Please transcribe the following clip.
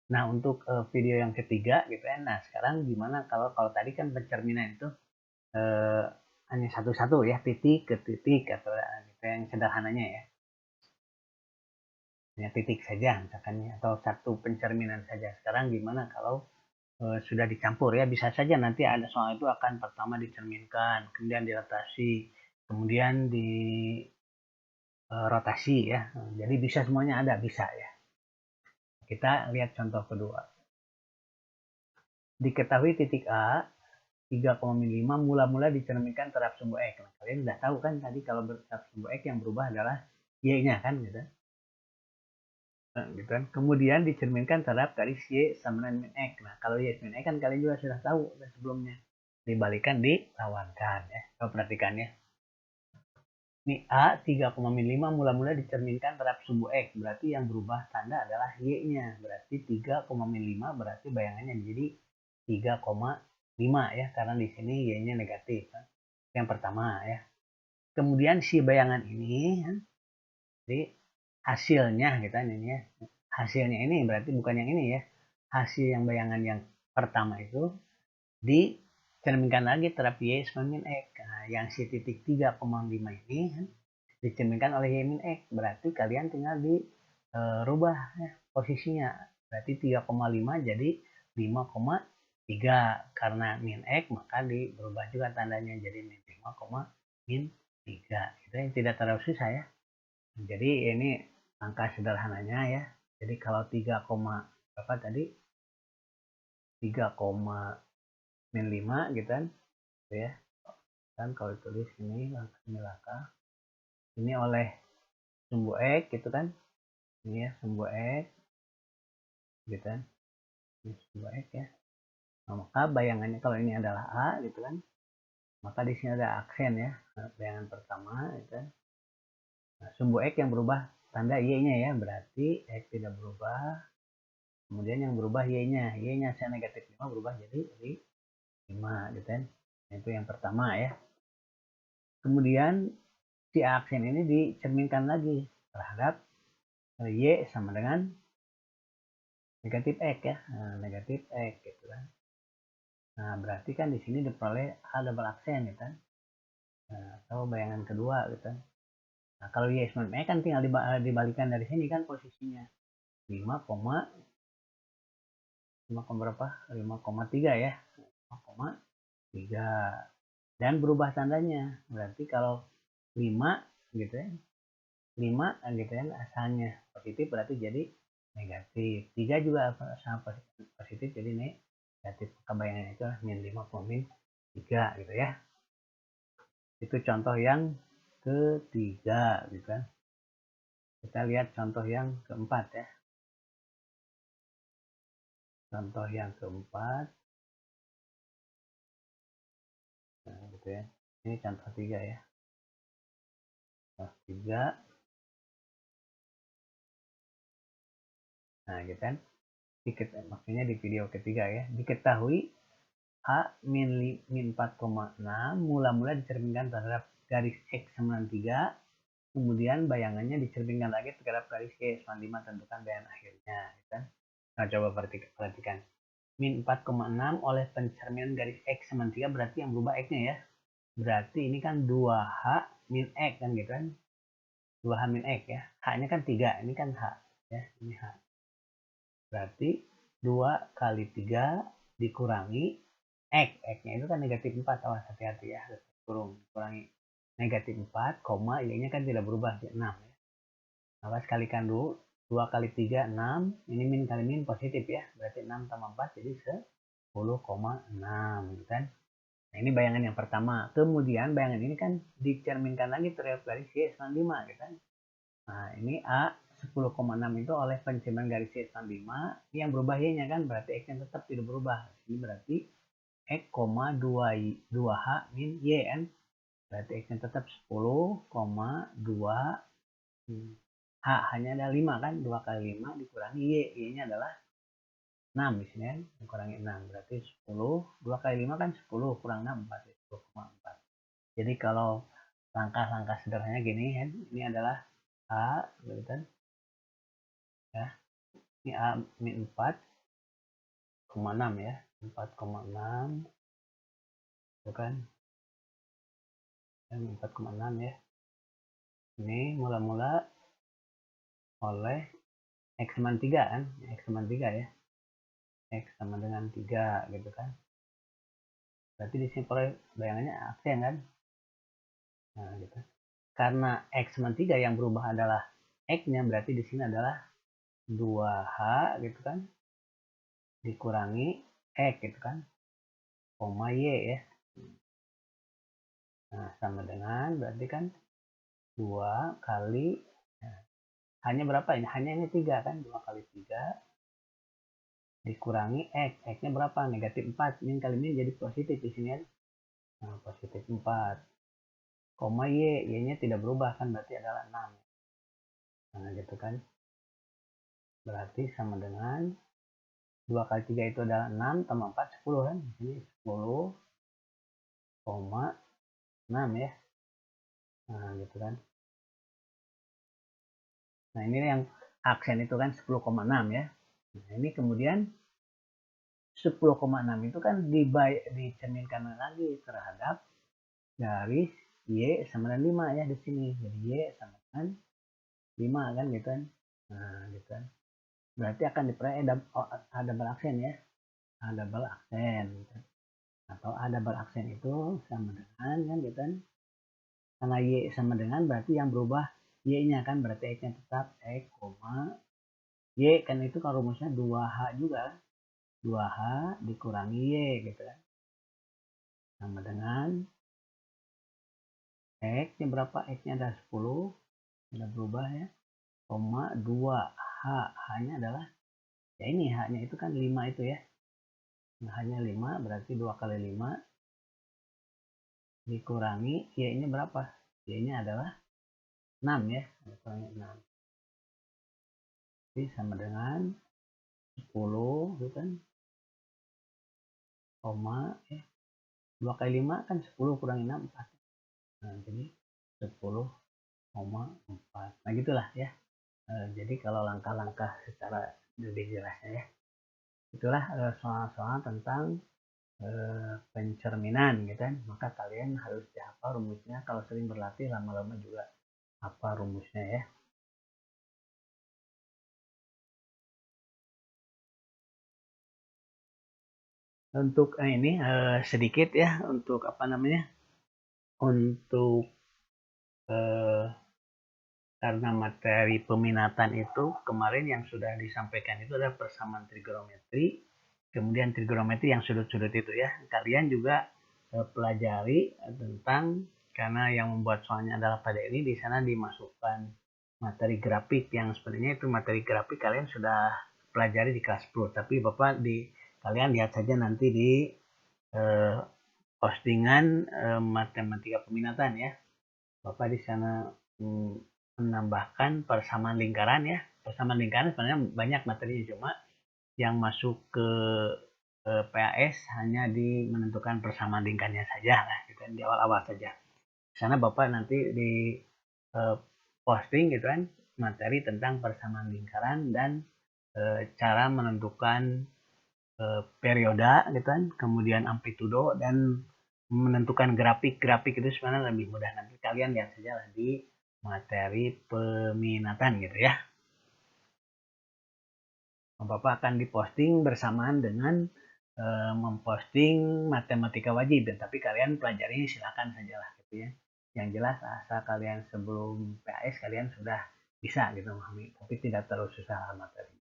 Nah, untuk video yang ketiga gitu ya. Nah, sekarang gimana kalau tadi kan pencerminan itu hanya satu-satu ya, titik ke titik atau gitu yang sederhananya ya. Hanya titik saja misalkan ya, atau satu pencerminan saja. Sekarang gimana kalau sudah dicampur ya, bisa saja nanti ada soal itu akan pertama dicerminkan, kemudian dirotasi, kemudian di rotasi ya. Jadi bisa semuanya ada, bisa ya. Kita lihat contoh kedua. Diketahui titik A 3,5 mula-mula dicerminkan terhadap sumbu X. Nah, kalian udah tahu kan tadi kalau terhadap sumbu X yang berubah adalah Y-nya kan gitu. Nah, gitu kan. Kemudian dicerminkan terhadap garis Y sama dengan min X. Nah, kalau Y min X kan kalian juga sudah tahu sebelumnya. Dibalikan dilawankan ya. Coba perhatikan ya. Ini A 3,5 mula-mula dicerminkan terhadap sumbu X. Berarti yang berubah tanda adalah Y-nya. Berarti 3,5 berarti bayangannya jadi 3,5 ya. Karena di sini Y-nya negatif. Kan? Yang pertama ya. Kemudian si bayangan ini, ya, jadi hasilnya gitu kan ini ya. Hasilnya ini berarti bukan yang ini ya. Hasil yang bayangan yang pertama itu dicerminkan lagi terhadap Y sama min X. Nah, yang si titik 3,5 ini dicerminkan oleh Y min X. Berarti kalian tinggal dirubah ya, posisinya. Berarti 3,5 jadi 5,3. Karena min X maka berubah juga tandanya jadi min 5, min 3. Itu yang tidak terlalu susah ya. Jadi ini angka sederhananya ya. Jadi kalau 3, berapa tadi? 3, min 5 gitu kan. Gitu ya. Kan kalau ditulis ini langkah ini oleh sumbu X gitu kan. Ini ya sumbu X gitu kan. Ini sumbu X ya. Nah, maka bayangannya kalau ini adalah A gitu kan. Maka di sini ada aksen ya. Nah, bayangan pertama gitu kan. Nah, sumbu X yang berubah tanda Y-nya ya. Berarti X tidak berubah. Kemudian yang berubah Y-nya. Y-nya saya negatif 5 berubah jadi 5 gitu kan. Itu yang pertama ya. Kemudian si aksen ini dicerminkan lagi terhadap Y sama dengan negatif X ya. Nah, negatif X gitu kan. Nah, berarti kan di sini diperoleh A double aksen gitu kan. Nah, atau bayangan kedua gitu kan. Nah, kalau Y sama X kan tinggal dibalikan dari sini kan posisinya. 5, 5, berapa? 5,3 ya. 5,3. Dan berubah tandanya. Berarti kalau 5 gitu ya. 5 gitu kan asalnya positif berarti jadi negatif. 3 juga sama positif jadi negatif. Kebayangan itu min 5, min 3 gitu ya. Itu contoh yang ketiga gitu kan. Kita lihat contoh yang keempat ya. Contoh yang keempat. Nah, gitu ya. Ini contoh 3 ya. Contoh 3. Nah, gitu kan. Maksudnya di video ketiga ya. Diketahui A min 4,6 mula-mula dicerminkan terhadap garis X sama dengan 3. Kemudian bayangannya dicerminkan lagi terhadap garis Y sama 5. Tentukan bayangan akhirnya. Gitu kan. Nah, coba perhatikan. Min 4,6 oleh pencerminan garis X sama 3 berarti yang berubah X-nya ya. Berarti ini kan 2H min X kan gitu kan. 2H min X ya. H-nya kan 3. Ini kan H. Ya, ini H. Berarti 2 kali 3 dikurangi X. X-nya itu kan negatif 4. Awas hati-hati ya. Kurung. Kurangi negatif 4, Y-nya kan tidak berubah. 6 ya. Awas kalikan dulu. 2 kali 3, 6. Ini min kali min positif ya. Berarti 6 tambah 4 jadi 10,6 gitu kan. Nah, ini bayangan yang pertama. Kemudian bayangan ini kan dicerminkan lagi terhadap garis Y sama 5 gitu kan. Nah, ini A 10,6 itu oleh pencerminan garis Y sama 5. Ini yang berubah Y-nya kan berarti X-nya tetap tidak berubah. Ini berarti X, 2H min Y kan. Berarti X-nya tetap 10,2 H hanya ada 5 kan. 2 kali 5 dikurangi Y. Y-nya adalah 6 di sini kan. Dikurangi 6 berarti 10. 2 kali 5 kan 10 kurang 6 berarti 10,4. Jadi kalau langkah-langkah sederhananya gini kan. Ini adalah A gitu kan. Ya. Ini A min 4 4,6 ya, 4,6 itu kan, dan 4,6 ya. Ini mula-mula oleh X sama 3 kan, X sama 3 ya, X sama dengan 3 gitu kan. Berarti di sini bayangannya aksen kan. Nah, gitu. Karena X sama 3 yang berubah adalah X-nya, berarti di sini adalah 2H gitu kan, dikurangi X gitu kan, koma Y ya. Nah, sama dengan berarti kan 2 kali, nah, hanya berapa ini? Hanya ini 3 kan, 2 kali 3 dikurangi X. X-nya berapa? Negatif 4. Min kali min jadi positif di sini kan. Nah, positif 4. Koma Y. Y-nya tidak berubah kan, berarti adalah 6. Nah, gitu kan. Berarti sama dengan 2 kali 3 itu adalah 6 tambah 4, 10 kan. Di sini 10,6 ya. Nah, gitu kan. Nah, ini yang aksen itu kan 10,6 ya. Nah, ini kemudian 10,6 itu kan dicerminkan lagi terhadap garis Y sama dengan 5 ya di sini. Jadi Y sama dengan 5 kan gitu kan. Nah, gitu kan. Berarti akan diperoleh A double aksen ya. A double aksen. Gitu. Atau A double aksen itu sama dengan kan gitu kan. Karena Y sama dengan berarti yang berubah Y-nya kan, berarti X-nya tetap X, Y kan itu kan rumusnya 2H juga. 2H dikurangi Y gitu kan. Sama dengan X-nya berapa? X-nya ada 10. Sudah berubah ya. Koma 2H. H-nya adalah, ya ini H-nya itu kan 5 itu ya. Nah, H-nya 5 berarti 2 kali 5 dikurangi Y-nya berapa? Y-nya adalah 6 ya. Dikurangi 6. Jadi sama dengan 10 gitu kan. Koma ya. 2 kali 5 kan 10 kurangi 6 4. Nah, jadi 10,4. Nah, gitulah ya. Jadi kalau langkah-langkah secara lebih jelasnya ya. Itulah soal-soal tentang pencerminan gitu kan. Maka kalian harus dihafal rumusnya. Kalau sering berlatih lama-lama juga apa rumusnya ya. Untuk ini sedikit ya untuk apa namanya, untuk karena materi peminatan itu kemarin yang sudah disampaikan itu adalah persamaan trigonometri, kemudian trigonometri yang sudut-sudut itu ya. Kalian juga pelajari tentang, karena yang membuat soalnya adalah pada ini, di sana dimasukkan materi grafik yang sebenarnya itu materi grafik kalian sudah pelajari di kelas 10, tapi Bapak kalian lihat saja nanti di postingan matematika peminatan ya. Bapak di sana menambahkan persamaan lingkaran ya. Persamaan lingkaran sebenarnya banyak materinya, cuma yang masuk ke PAS hanya di menentukan persamaan lingkarnya saja lah, gitu kan, di awal-awal saja. Di sana Bapak nanti di posting gitu kan materi tentang persamaan lingkaran dan cara menentukan perioda gitu kan, kemudian amplitudo dan menentukan grafik itu sebenarnya lebih mudah. Nanti kalian lihat saja lah di materi peminatan gitu ya. Bapak akan diposting bersamaan dengan memposting matematika wajib, tapi kalian pelajari silakan saja lah gitu ya. Yang jelas asal kalian sebelum PAS kalian sudah bisa gitu memahami, tapi tidak terlalu susah materi.